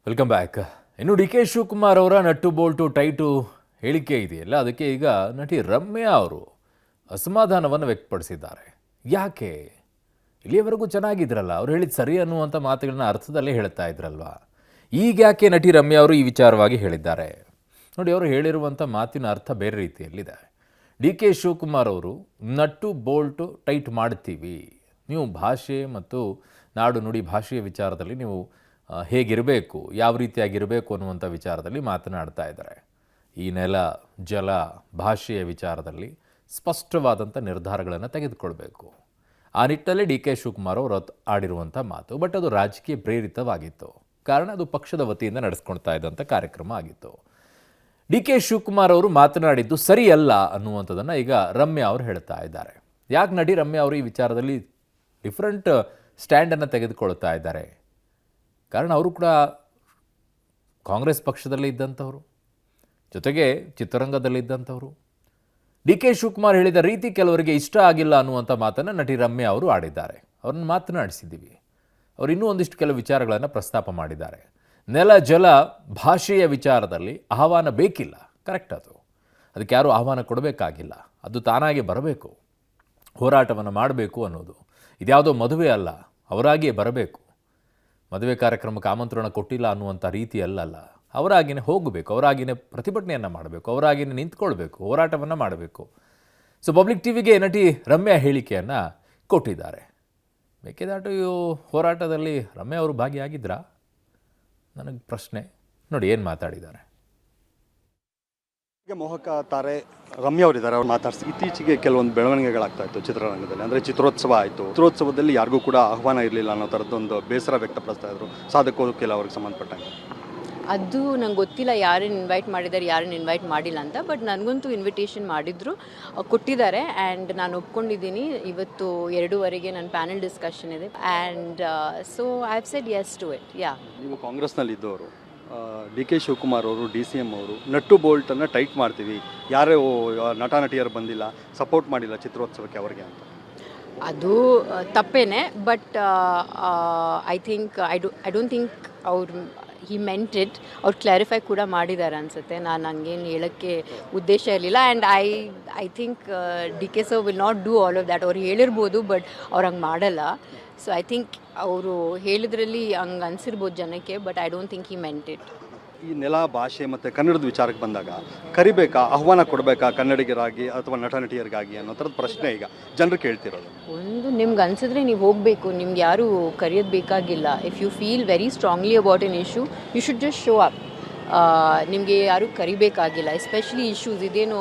Welcome back. ಇನ್ನು D K Shivakumar ಅವರ nut Bolt tight ಹೇಳಿಕೆ ಇದೆಯಲ್ಲ, ಅದಕ್ಕೆ ಈಗ ನಟಿ ರಮ್ಯಾ ಅವರು ಅಸಮಾಧಾನವನ್ನು ವ್ಯಕ್ತಪಡಿಸಿದ್ದಾರೆ. ಯಾಕೆ? ಇಲ್ಲಿಯವರೆಗೂ ಚೆನ್ನಾಗಿದ್ರಲ್ಲ, ಅವ್ರು ಹೇಳಿದ ಸರಿ ಅನ್ನುವಂಥ ಮಾತುಗಳನ್ನ ಅರ್ಥದಲ್ಲೇ ಹೇಳ್ತಾ ಇದ್ರಲ್ವಾ, ಈಗ ಯಾಕೆ ನಟಿ ರಮ್ಯಾ ಅವರು ಈ ವಿಚಾರವಾಗಿ ಹೇಳಿದ್ದಾರೆ? ನೋಡಿ, ಅವರು ಹೇಳಿರುವಂಥ ಮಾತಿನ ಅರ್ಥ ಬೇರೆ ರೀತಿಯಲ್ಲಿದೆ. ಡಿ ಕೆ ಶಿವಕುಮಾರ್ ಅವರು ನಟ್ಟು ಬೋಲ್ಟು ಟೈಟ್ ಮಾಡ್ತೀವಿ, ನೀವು ಭಾಷೆ ಮತ್ತು ನಾಡು ನುಡಿ ಭಾಷೆಯ ವಿಚಾರದಲ್ಲಿ ನೀವು ಹೇಗಿರಬೇಕು, ಯಾವ ರೀತಿಯಾಗಿರಬೇಕು ಅನ್ನುವಂಥ ವಿಚಾರದಲ್ಲಿ ಮಾತನಾಡ್ತಾ ಇದ್ದಾರೆ. ಈ ನೆಲ, ಜಲ, ಭಾಷೆಯ ವಿಚಾರದಲ್ಲಿ ಸ್ಪಷ್ಟವಾದಂಥ ನಿರ್ಧಾರಗಳನ್ನು ತೆಗೆದುಕೊಳ್ಬೇಕು. ಆ ನಿಟ್ಟಿನಲ್ಲಿ ಡಿ ಕೆ ಶಿವಕುಮಾರ್ ಅವರು ಆಡಿರುವಂಥ ಮಾತು. ಬಟ್ ಅದು ರಾಜಕೀಯ ಪ್ರೇರಿತವಾಗಿತ್ತು. ಕಾರಣ ಅದು ಪಕ್ಷದ ವತಿಯಿಂದ ನಡೆಸ್ಕೊಳ್ತಾ ಇದ್ದಂಥ ಕಾರ್ಯಕ್ರಮ ಆಗಿತ್ತು. ಡಿ ಕೆ ಶಿವಕುಮಾರ್ ಅವರು ಮಾತನಾಡಿದ್ದು ಸರಿಯಲ್ಲ ಅನ್ನುವಂಥದ್ದನ್ನು ಈಗ ರಮ್ಯಾ ಅವರು ಹೇಳ್ತಾ ಇದ್ದಾರೆ. ಯಾಕೆ ನಟಿ ರಮ್ಯಾ ಅವರು ಈ ವಿಚಾರದಲ್ಲಿ ಡಿಫ್ರೆಂಟ್ ಸ್ಟ್ಯಾಂಡನ್ನು ತೆಗೆದುಕೊಳ್ತಾ ಇದ್ದಾರೆ? ಕಾರಣ ಅವರು ಕೂಡ ಕಾಂಗ್ರೆಸ್ ಪಕ್ಷದಲ್ಲೇ ಇದ್ದಂಥವರು, ಜೊತೆಗೆ ಚಿತ್ರರಂಗದಲ್ಲಿದ್ದಂಥವರು. ಡಿ ಕೆ ಶಿವಕುಮಾರ್ ಹೇಳಿದ ರೀತಿ ಕೆಲವರಿಗೆ ಇಷ್ಟ ಆಗಿಲ್ಲ ಅನ್ನುವಂಥ ಮಾತನ್ನು ನಟಿ ರಮ್ಯಾ ಅವರು ಆಡಿದ್ದಾರೆ. ಅವ್ರನ್ನ ಮಾತನಾಡಿಸಿದ್ದೀವಿ. ಅವರು ಇನ್ನೂ ಒಂದಿಷ್ಟು ಕೆಲವು ವಿಚಾರಗಳನ್ನು ಪ್ರಸ್ತಾಪ ಮಾಡಿದ್ದಾರೆ. ನೆಲ, ಜಲ, ಭಾಷೆಯ ವಿಚಾರದಲ್ಲಿ ಆಹ್ವಾನ ಬೇಕಿಲ್ಲ, ಕರೆಕ್ಟ್. ಅದಕ್ಕೆ ಯಾರೂ ಆಹ್ವಾನ ಕೊಡಬೇಕಾಗಿಲ್ಲ, ಅದು ತಾನಾಗೆ ಬರಬೇಕು. ಹೋರಾಟವನ್ನು ಮಾಡಬೇಕು ಅನ್ನೋದು ಇದ್ಯಾವುದೋ ಮದುವೆ ಅಲ್ಲ, ಅವರಾಗಿಯೇ ಬರಬೇಕು. ಮದುವೆ ಕಾರ್ಯಕ್ರಮಕ್ಕೆ ಆಮಂತ್ರಣ ಕೊಟ್ಟಿಲ್ಲ ಅನ್ನುವಂಥ ರೀತಿ ಅಲ್ಲಲ್ಲ, ಅವರಾಗಿಯೇ ಹೋಗಬೇಕು, ಅವರಾಗಿಯೇ ಪ್ರತಿಭಟನೆಯನ್ನು ಮಾಡಬೇಕು, ಅವರಾಗಿಯೇ ನಿಂತ್ಕೊಳ್ಬೇಕು, ಹೋರಾಟವನ್ನು ಮಾಡಬೇಕು. ಸೊ ಪಬ್ಲಿಕ್ ಟಿವಿಗೆ ನಟಿ ರಮ್ಯಾ ಹೇಳಿಕೆಯನ್ನು ಕೊಟ್ಟಿದ್ದಾರೆ. ಮೇಕೆದಾಟು ಹೋರಾಟದಲ್ಲಿ ರಮ್ಯಾ ಅವರು ಭಾಗಿಯಾಗಿದ್ರಾ? ನನಗೆ ಪ್ರಶ್ನೆ. ನೋಡಿ ಏನು ಮಾತಾಡಿದ್ದಾರೆ. ಈಗ ಮೋಹಕ ತಾರೆ ರಮ್ಯಾ ಅವರಿದ್ದಾರೆ. ಅವ್ರು ಮಾತಾಡ್ಸಿ ಇತ್ತೀಚೆಗೆ ಕೆಲವೊಂದು ಬೆಳವಣಿಗೆಗಳಾಗ್ತಾ ಇತ್ತು ಚಿತ್ರರಂಗದಲ್ಲಿ. ಅಂದರೆ ಚಿತ್ರೋತ್ಸವ ಆಯಿತು, ಚಿತ್ರೋತ್ಸವದಲ್ಲಿ ಯಾರಿಗೂ ಕೂಡ ಆಹ್ವಾನ ಇರಲಿಲ್ಲ ಅನ್ನೋ ಥರದ್ದೊಂದು ಬೇಸರ ವ್ಯಕ್ತಪಡಿಸ್ತಾ ಇದ್ರು ಸಾಧಕೋದಕ್ಕೆಲ್ಲ ಅವ್ರಿಗೆ ಸಂಬಂಧಪಟ್ಟಂಗೆ. ಅದು ನಂಗೆ ಗೊತ್ತಿಲ್ಲ ಯಾರನ್ನು ಇನ್ವೈಟ್ ಮಾಡಿದ್ದಾರೆ, ಯಾರನ್ನು ಇನ್ವೈಟ್ ಮಾಡಿಲ್ಲ ಅಂತ. ಬಟ್ ನನಗಂತೂ ಇನ್ವಿಟೇಷನ್ ಮಾಡಿದ್ರು, ಕೊಟ್ಟಿದ್ದಾರೆ. ಆ್ಯಂಡ್ ನಾನು ಒಪ್ಕೊಂಡಿದ್ದೀನಿ. ಇವತ್ತು 2:30ಗೆ ನನ್ನ ಪ್ಯಾನಲ್ ಡಿಸ್ಕಷನ್ ಇದೆ. And so I have said yes to it. Yeah, ನೀವು ಕಾಂಗ್ರೆಸ್ನಲ್ಲಿ ಇದ್ದವರು, ಡಿ ಕೆ ಶಿವಕುಮಾರ್ ಅವರು, ಡಿ ಸಿ ಎಮ್ ಅವರು ನಟ್ಟು ಬೋಲ್ಟನ್ನು ಟೈಟ್ ಮಾಡ್ತೀವಿ, ಯಾರೇ ನಟ ನಟಿಯರು ಬಂದಿಲ್ಲ, ಸಪೋರ್ಟ್ ಮಾಡಿಲ್ಲ ಚಿತ್ರೋತ್ಸವಕ್ಕೆ ಅವ್ರಿಗೆ ಅಂತ. ಅದು ತಪ್ಪೇನೆ. ಬಟ್ ಐ ಡೋಂಟ್ ಥಿಂಕ್ ಅವ್ರು ಹಿ ಮೆಂಟ್ ಇಟ್. ಅವ್ರು ಕ್ಲಾರಿಫೈ ಕೂಡ ಮಾಡಿದ್ದಾರೆ ಅನಿಸುತ್ತೆ. ನಾನು ಹಂಗೇನು ಹೇಳೋಕ್ಕೆ ಉದ್ದೇಶ ಇರಲಿಲ್ಲ. And I think D K sir will not do all of that. ಅವ್ರು ಹೇಳಿರ್ಬೋದು, ಬಟ್ ಅವ್ರು ಹಂಗೆ ಮಾಡಲ್ಲ. ಸೊ ಐ ಥಿಂಕ್ ಅವರು ಹೇಳಿದ್ರಲ್ಲಿ ಹಂಗೆ ಅನಿಸಿರ್ಬೋದು ಜನಕ್ಕೆ, but I don't think he made it. ಈ ನೆಲ, ಭಾಷೆ ಮತ್ತು ಕನ್ನಡದ ವಿಚಾರಕ್ಕೆ ಬಂದಾಗ ಕರಿಬೇಕಾ, ಆಹ್ವಾನ ಕೊಡಬೇಕಾ ಕನ್ನಡಿಗರಾಗಿ ಅಥವಾ ನಟ ನಟಿಯರಿಗಾಗಿ ಅನ್ನೋ ಥರದ ಪ್ರಶ್ನೆ ಈಗ ಜನರು ಕೇಳ್ತಿರೋದು. ಒಂದು ನಿಮ್ಗೆ ಅನಿಸಿದ್ರೆ ನೀವು ಹೋಗಬೇಕು, ನಿಮ್ಗೆ ಯಾರು ಕರೆಯೋದು ಬೇಕಾಗಿಲ್ಲ. If you feel very strongly about an issue, you should just show up. ನಿಮಗೆ ಕರಿಬೇಕಾಗಿಲ್ಲ. ಎಸ್ಪೆಷಲಿ ಇಶ್ಯೂಸ್ ಇದೇನು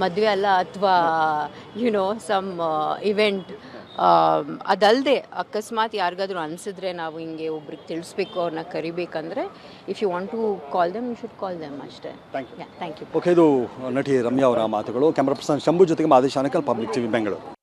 ಮದುವೆ ಅಲ್ಲ, ಅಥವಾ ಸಮ್ ಇವೆಂಟ್. ಅದಲ್ಲದೆ ಅಕಸ್ಮಾತ್ ಯಾರಿಗಾದ್ರೂ ಅನಿಸಿದ್ರೆ ನಾವು ಹಿಂಗೆ ಒಬ್ರಿಗೆ ತಿಳಿಸ್ಬೇಕು, ಅವ್ರನ್ನ ಕರಿಬೇಕಂದ್ರೆ if you want to call them, you should call them ಅಷ್ಟೇ. Thank you. Thank you. Okay, ಇದು ನಟಿ ರಮ್ಯಾ ಅವರ ಮಾತುಗಳು. ಕ್ಯಾಮ್ರಾ ಪರ್ಸನ್ ಶಂಭು ಜೊತೆಗೆ ಮಾದೇಶ್ ಆನೇಕಲ್, ಪಬ್ಲಿಕ್ ಟಿವಿ, ಬೆಂಗಳೂರು.